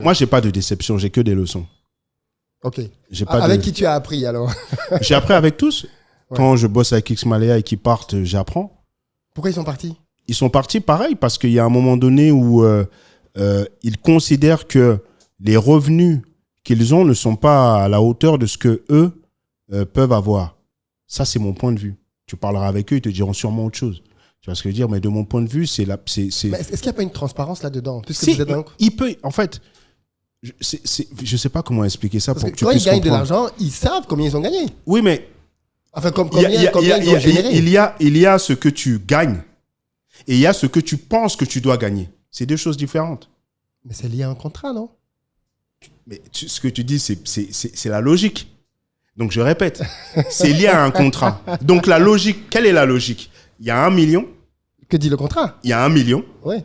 Moi, j'ai pas de déception, j'ai que des leçons. Ok. Avec qui tu as appris alors? J'ai appris avec tous. Ouais. Quand je bosse avec X-Malaya et qu'ils partent, j'apprends. Pourquoi ils sont partis? Ils sont partis pareil, parce qu'il y a un moment donné où ils considèrent que les revenus qu'ils ont ne sont pas à la hauteur de ce que eux peuvent avoir. Ça, c'est mon point de vue. Tu parleras avec eux, ils te diront sûrement autre chose. Tu vois ce que je veux dire? Mais de mon point de vue, c'est... Est-ce qu'il n'y a pas une transparence là-dedans? Si, il peut... En fait, je ne sais pas comment expliquer ça. Parce pour que quand ils gagnent de l'argent, ils savent combien ils ont gagné. Oui, mais... Enfin, combien ils ont généré. Il y a ce que tu gagnes et il y a ce que tu penses que tu dois gagner. C'est deux choses différentes. Mais c'est lié à un contrat, non? Mais ce que tu dis, c'est la logique. Donc, je répète, c'est lié à un contrat. Donc, la logique, quelle est la logique? Il y a 1 million. Que dit le contrat? Il y a 1 million. Oui.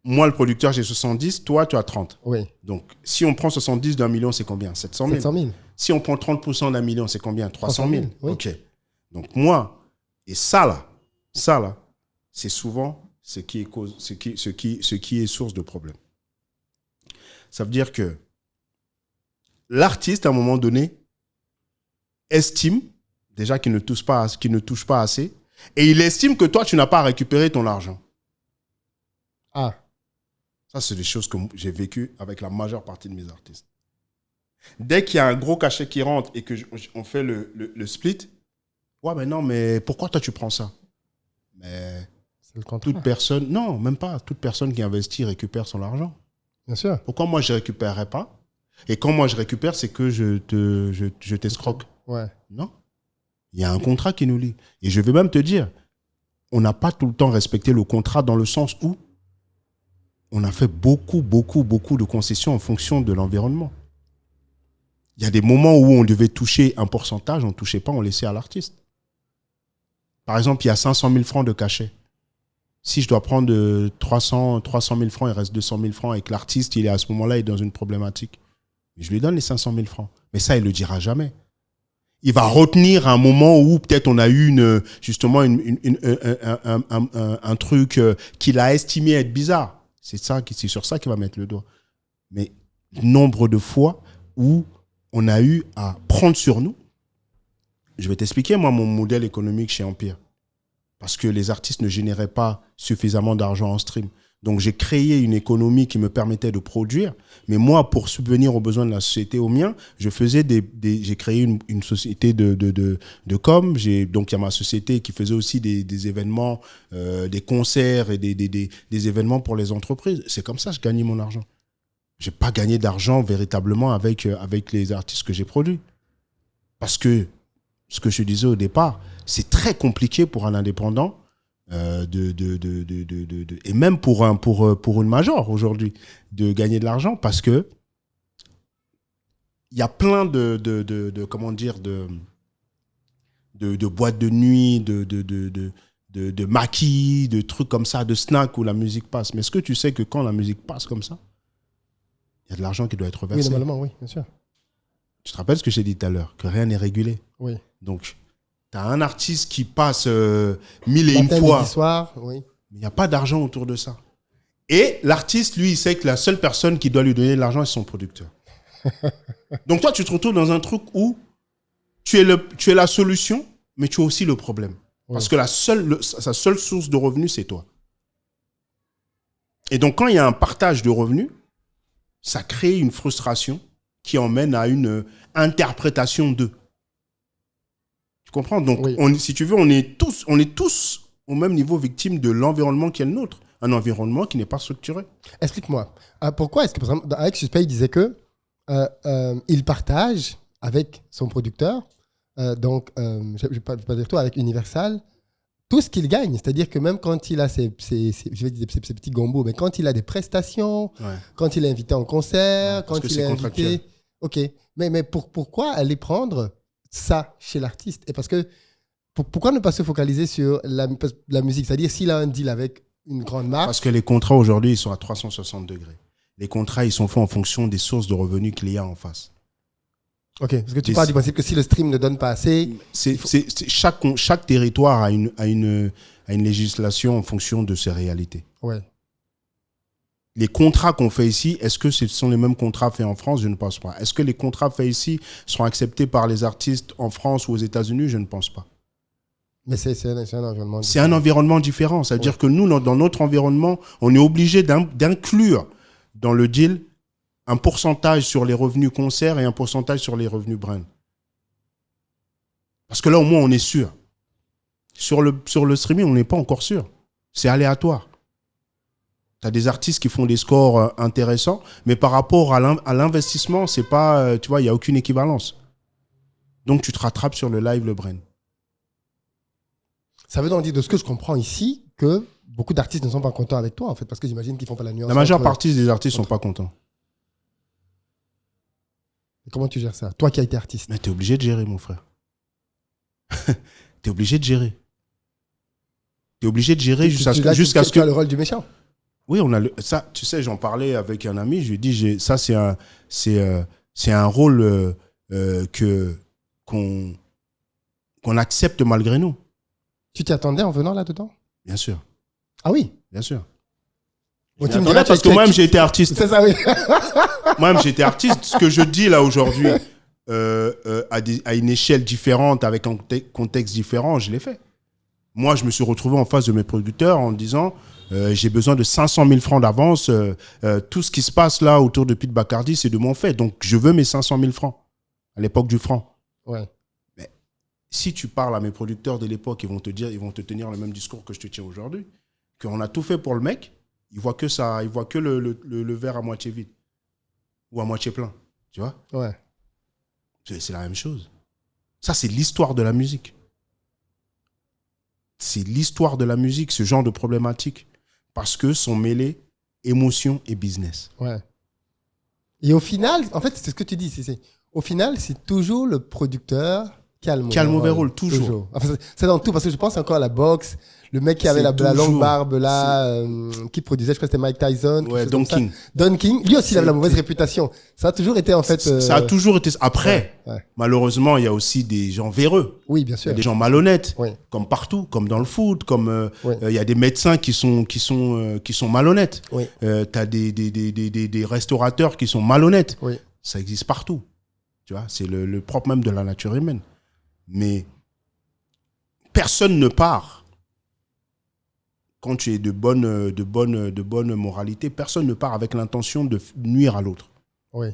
Moi, le producteur, j'ai 70. Toi, tu as 30. Oui. Donc, si on prend 70 d'un million, c'est combien? 700 000. 700 000. Si on prend 30% d'un million, c'est combien? 300 000. Oui. OK. Donc, moi, et ça là, c'est souvent ce qui est source de problème. Ça veut dire que l'artiste, à un moment donné, estime déjà qu'il ne touche pas assez, et il estime que toi, tu n'as pas récupéré ton argent. Ah. Ça, c'est des choses que j'ai vécues avec la majeure partie de mes artistes. Dès qu'il y a un gros cachet qui rentre et qu'on fait le split, ouais, mais non, mais pourquoi toi, tu prends ça? Mais c'est le contrat. Toute personne, non, même pas, toute personne qui investit récupère son argent. Bien sûr. Pourquoi moi, je ne récupérerais pas? Et quand moi, je récupère, c'est que je t'escroque. Ouais. Non. Il y a un contrat qui nous lie. Et je vais même te dire, on n'a pas tout le temps respecté le contrat dans le sens où on a fait beaucoup de concessions en fonction de l'environnement. Il y a des moments où on devait toucher un pourcentage, on ne touchait pas, on laissait à l'artiste. Par exemple, il y a 500 000 francs de cachet. Si je dois prendre 300 000 francs, il reste 200 000 francs et que l'artiste, il est à ce moment-là, il est dans une problématique. Je lui donne les 500 000 francs. Mais ça, il ne le dira jamais. Il va retenir un moment où peut-être on a eu un truc qu'il a estimé être bizarre. C'est sur ça qu'il va mettre le doigt. Mais nombre de fois où on a eu à prendre sur nous. Je vais t'expliquer, moi, mon modèle économique chez Empire. Parce que les artistes ne généraient pas suffisamment d'argent en stream. Donc, j'ai créé une économie qui me permettait de produire. Mais moi, pour subvenir aux besoins de la société, aux miens, j'ai créé une société de com. Donc, il y a ma société qui faisait aussi des événements, des concerts et des événements pour les entreprises. C'est comme ça que je gagnais mon argent. Je n'ai pas gagné d'argent véritablement avec les artistes que j'ai produits. Parce que, ce que je disais au départ, c'est très compliqué pour un indépendant et même pour une major aujourd'hui de gagner de l'argent parce que il y a plein de boîtes de nuit, de maquis, de trucs comme ça, de snacks où la musique passe. Mais est-ce que tu sais que quand la musique passe comme ça, il y a de l'argent qui doit être versé? Oui, normalement, oui, bien sûr. Tu te rappelles ce que j'ai dit tout à l'heure, que rien n'est régulé. Oui. Donc, tu as un artiste qui passe 1000 et une fois. Soir, oui. Mais il n'y a pas d'argent autour de ça. Et l'artiste, lui, il sait que la seule personne qui doit lui donner de l'argent, c'est son producteur. Donc toi, tu te retrouves dans un truc où tu es la solution, mais tu es aussi le problème. Oui. Parce que sa seule source de revenus, c'est toi. Et donc, quand il y a un partage de revenus, ça crée une frustration qui emmène à une interprétation d'eux. Tu comprends? Donc, oui. Si tu veux, on est tous au même niveau victimes de l'environnement qui est le nôtre. Un environnement qui n'est pas structuré. Explique-moi. Pourquoi est-ce que, par exemple, avec Suspect, il disait que il partage avec son producteur, je ne vais pas dire toi, avec Universal, tout ce qu'il gagne. C'est-à-dire que même quand il a ses petits gombos, mais quand il a des prestations, ouais. Quand il est invité en concert, quand il est invité... Ok. Mais pourquoi aller prendre ça chez l'artiste? Et parce que pourquoi ne pas se focaliser sur la musique? C'est-à-dire s'il a un deal avec une grande marque. Parce que les contrats aujourd'hui, ils sont à 360 degrés. Les contrats, ils sont faits en fonction des sources de revenus qu'il y a en face. Ok, parce que tu parles du principe que si le stream ne donne pas assez... Chaque territoire a une législation en fonction de ses réalités. Ouais. les contrats qu'on fait ici, est-ce que ce sont les mêmes contrats faits en France? Je ne pense pas. Est-ce que les contrats faits ici seront acceptés par les artistes en France ou aux États-Unis? Je ne pense pas. Mais c'est un environnement. C'est un environnement différent. C'est-à-dire que nous, dans notre environnement, on est obligé d'inclure dans le deal un pourcentage sur les revenus concerts et un pourcentage sur les revenus brand. Parce que là, au moins, on est sûr. Sur le streaming, on n'est pas encore sûr. C'est aléatoire. Tu as des artistes qui font des scores intéressants, mais par rapport à l'investissement, c'est pas, tu vois, il n'y a aucune équivalence. Donc, tu te rattrapes sur le live, le brand. Ça veut donc dire, de ce que je comprends ici, que beaucoup d'artistes ne sont pas contents avec toi, en fait, parce que j'imagine qu'ils font pas la nuance. La majeure partie des artistes ne sont pas contents. Et comment tu gères ça? Toi qui as été artiste. Mais tu es obligé de gérer, mon frère. Tu es obligé de gérer. Tu es obligé de gérer jusqu'à ce que... Tu as le rôle du méchant. Oui, ça, tu sais, j'en parlais avec un ami, je lui ai dit, ça c'est un rôle qu'on accepte malgré nous. Tu t'y attendais en venant là-dedans? Bien sûr. Ah oui? Bien sûr. Bon, tu me diras, parce que moi-même j'ai été artiste. C'est ça, oui. Moi-même j'ai été artiste. Ce que je dis là aujourd'hui, à une échelle différente, avec un contexte différent, je l'ai fait. Moi, je me suis retrouvé en face de mes producteurs en disant... j'ai besoin de 500 000 francs d'avance. Tout ce qui se passe là autour de Pete Bacardi, c'est de mon fait. Donc, je veux mes 500 000 francs à l'époque du franc. Ouais. Mais si tu parles à mes producteurs de l'époque, ils vont te tenir le même discours que je te tiens aujourd'hui. Qu'on a tout fait pour le mec, ils voient que ça, ils voient que le verre à moitié vide ou à moitié plein. Tu vois? Ouais. C'est la même chose. Ça, c'est l'histoire de la musique. C'est l'histoire de la musique, ce genre de problématique. Parce que sont mêlés émotion et business. Ouais. Et au final, en fait, c'est ce que tu dis. Au final, c'est toujours le producteur qui a le mauvais rôle. Toujours. Enfin, c'est dans tout, parce que je pense encore à la boxe. Le mec qui avait la longue barbe là, qui produisait, je crois que c'était Mike Tyson. Ouais, Don King. Don King, lui aussi, il avait la mauvaise réputation. Ça a toujours été en fait... Ça a toujours été... Après, malheureusement, il y a aussi des gens véreux. Oui, bien sûr. Il y a des gens malhonnêtes, oui. Comme partout, comme dans le foot, comme il y a des médecins qui sont malhonnêtes. Oui. Tu as des restaurateurs qui sont malhonnêtes. Oui. Ça existe partout. Tu vois, c'est le propre même de la nature humaine. Mais personne ne part. Quand tu es de bonne moralité, personne ne part avec l'intention de nuire à l'autre. Oui.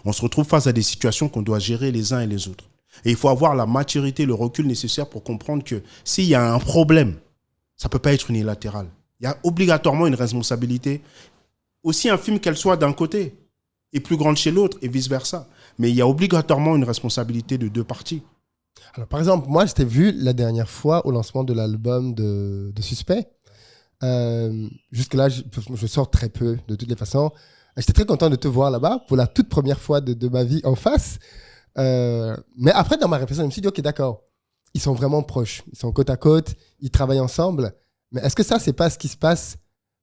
On se retrouve face à des situations qu'on doit gérer les uns et les autres. Et il faut avoir la maturité, le recul nécessaire pour comprendre que s'il y a un problème, ça ne peut pas être unilatéral. Il y a obligatoirement une responsabilité, aussi infime qu'elle soit d'un côté, et plus grande chez l'autre, et vice-versa. Mais il y a obligatoirement une responsabilité de deux parties. Alors, par exemple, moi, je t'ai vu la dernière fois au lancement de l'album de Suspect. Jusque-là, je sors très peu, de toutes les façons. J'étais très content de te voir là-bas pour la toute première fois de ma vie en face. Mais après, dans ma réflexion, je me suis dit, OK, d'accord, ils sont vraiment proches. Ils sont côte à côte, ils travaillent ensemble. Mais est-ce que ça, c'est pas ce qui se passe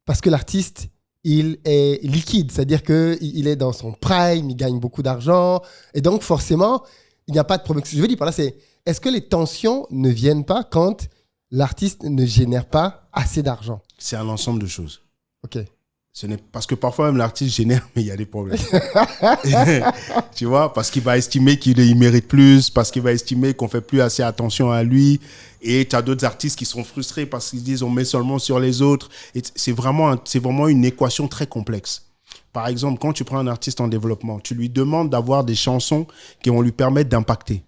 parce que l'artiste, il est liquide, c'est-à-dire qu'il est dans son prime, il gagne beaucoup d'argent. Et donc, forcément, il n'y a pas de problème. Ce que je veux dire par là, c'est est-ce que les tensions ne viennent pas quand l'artiste ne génère pas assez d'argent? C'est un ensemble de choses. OK. Parce que parfois même l'artiste génère, mais il y a des problèmes. Tu vois, parce qu'il va estimer qu'il mérite plus, parce qu'il va estimer qu'on fait plus assez attention à lui. Et tu as d'autres artistes qui sont frustrés parce qu'ils disent on met seulement sur les autres. Et c'est vraiment une équation très complexe. Par exemple, quand tu prends un artiste en développement, tu lui demandes d'avoir des chansons qui vont lui permettre d'impacter.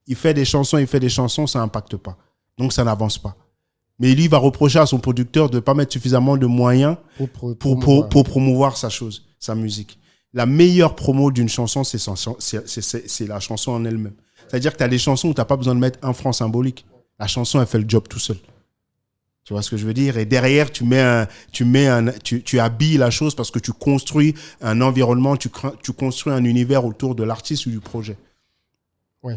Il fait des chansons, ça n'impacte pas. Donc ça n'avance pas. Mais lui, il va reprocher à son producteur de ne pas mettre suffisamment de moyens pour promouvoir sa musique. La meilleure promo d'une chanson, c'est la chanson en elle-même. C'est-à-dire que tu as des chansons où tu n'as pas besoin de mettre un franc symbolique. La chanson, elle fait le job tout seul. Tu vois ce que je veux dire? Et derrière, tu habilles la chose parce que tu construis un environnement, tu construis un univers autour de l'artiste ou du projet. Oui.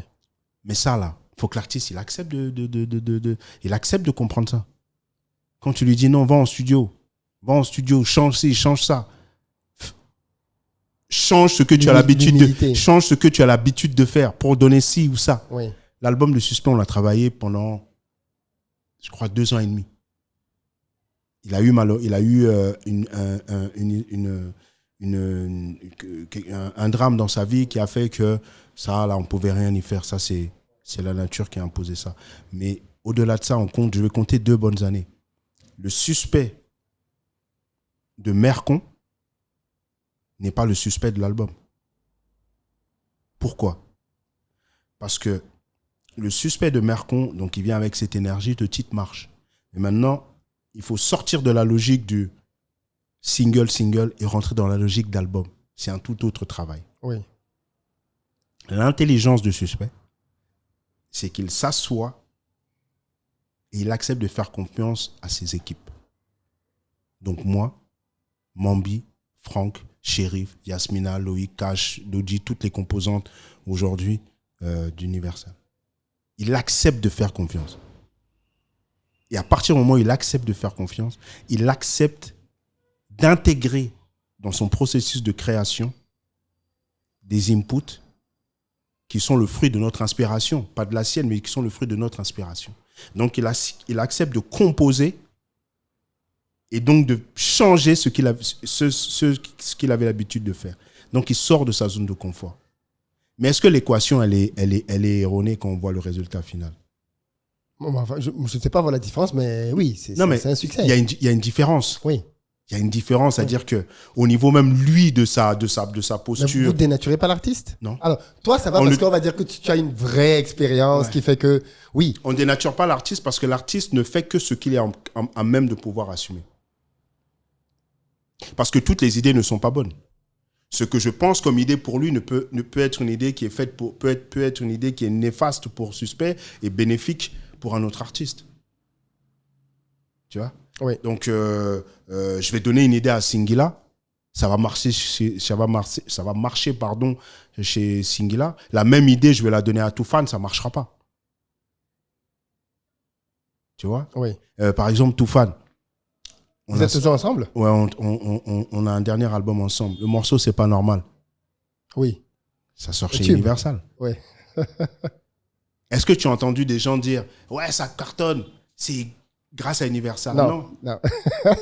Mais ça, là, il faut que l'artiste, il accepte il accepte de comprendre ça. Quand tu lui dis non, va en studio, change ci, change ça. Change ce que tu as l'habitude de faire pour donner ci ou ça. Oui. L'album de Suspect, on l'a travaillé pendant, je crois, 2 ans et demi. il a eu un drame dans sa vie qui a fait que ça, là, on ne pouvait rien y faire. Ça, c'est la nature qui a imposé ça. Mais au-delà de ça, je vais compter 2 bonnes années. Le suspect de Mercon n'est pas le suspect de l'album. Pourquoi? Parce que le suspect de Mercon, donc il vient avec cette énergie, le titre marche. Et maintenant, il faut sortir de la logique du single et rentrer dans la logique d'album. C'est un tout autre travail. Oui. L'intelligence du suspect, c'est qu'il s'assoit et il accepte de faire confiance à ses équipes. Donc moi, Mambi, Franck, Chérif, Yasmina, Loïc, Cash, Dodji, toutes les composantes aujourd'hui d'Universal. Il accepte de faire confiance. Et à partir du moment où il accepte de faire confiance, il accepte d'intégrer dans son processus de création des inputs qui sont le fruit de notre inspiration. Pas de la sienne, mais qui sont le fruit de notre inspiration. Donc, il accepte de composer et donc de changer ce qu'il avait l'habitude de faire. Donc, il sort de sa zone de confort. Mais est-ce que l'équation, elle est erronée quand on voit le résultat final? Bon, enfin, je ne sais pas voir la différence, mais oui, c'est un succès. Il y a une différence. Oui. Il y a une différence, c'est-à-dire qu'au niveau même, lui, de sa posture... Mais vous ne dénaturez pas l'artiste? Non. Alors, toi, ça va parce qu'on va dire que tu as une vraie expérience qui fait que... Oui. On ne dénature pas l'artiste parce que l'artiste ne fait que ce qu'il est à même de pouvoir assumer. Parce que toutes les idées ne sont pas bonnes. Ce que je pense comme idée pour lui ne peut être une idée qui est faite pour... peut être une idée qui est néfaste pour Suspect et bénéfique pour un autre artiste. Tu vois? Oui. Donc, je vais donner une idée à Singila. Ça va marcher chez Singila. La même idée, je vais la donner à Toufan, ça ne marchera pas. Tu vois? Oui. Par exemple, Toufan. Vous êtes toujours ensemble? Ouais, on a un dernier album ensemble. Le morceau, c'est pas normal. Oui. Ça sort chez Universal. Oui. Est-ce que tu as entendu des gens dire « Ouais, ça cartonne, c'est grâce à Universal ». Non.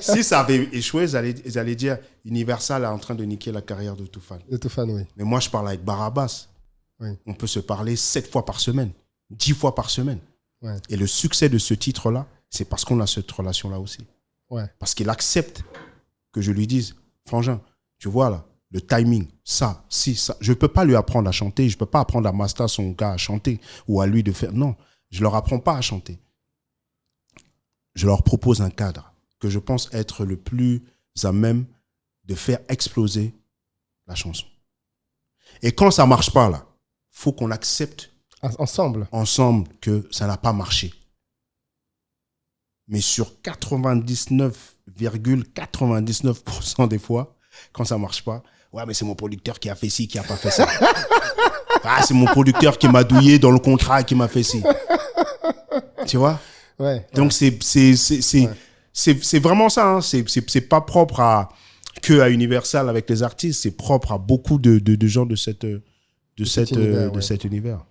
Si ça avait échoué, ils allaient dire « Universal est en train de niquer la carrière de Toufan ». De Toufan, oui. Mais moi, je parle avec Barabas. Oui. On peut se parler 7 fois par semaine, 10 fois par semaine. Ouais. Et le succès de ce titre-là, c'est parce qu'on a cette relation-là aussi. Ouais. Parce qu'il accepte que je lui dise « Frangin, tu vois là, le timing, ça. Je ne peux pas lui apprendre à chanter. Je ne peux pas apprendre à Master, son gars, à chanter ou à lui de faire... Non, je ne leur apprends pas à chanter. Je leur propose un cadre que je pense être le plus à même de faire exploser la chanson. Et quand ça ne marche pas, là, il faut qu'on accepte ensemble que ça n'a pas marché. Mais sur 99,99% des fois, quand ça ne marche pas, ouais, mais c'est mon producteur qui a fait ci, qui n'a pas fait ça. Ah, c'est mon producteur qui m'a douillé dans le contrat, qui m'a fait ci. Tu vois? Ouais. Donc, c'est vraiment ça. Hein. C'est pas propre que à Universal avec les artistes. C'est propre à beaucoup de gens de cet univers.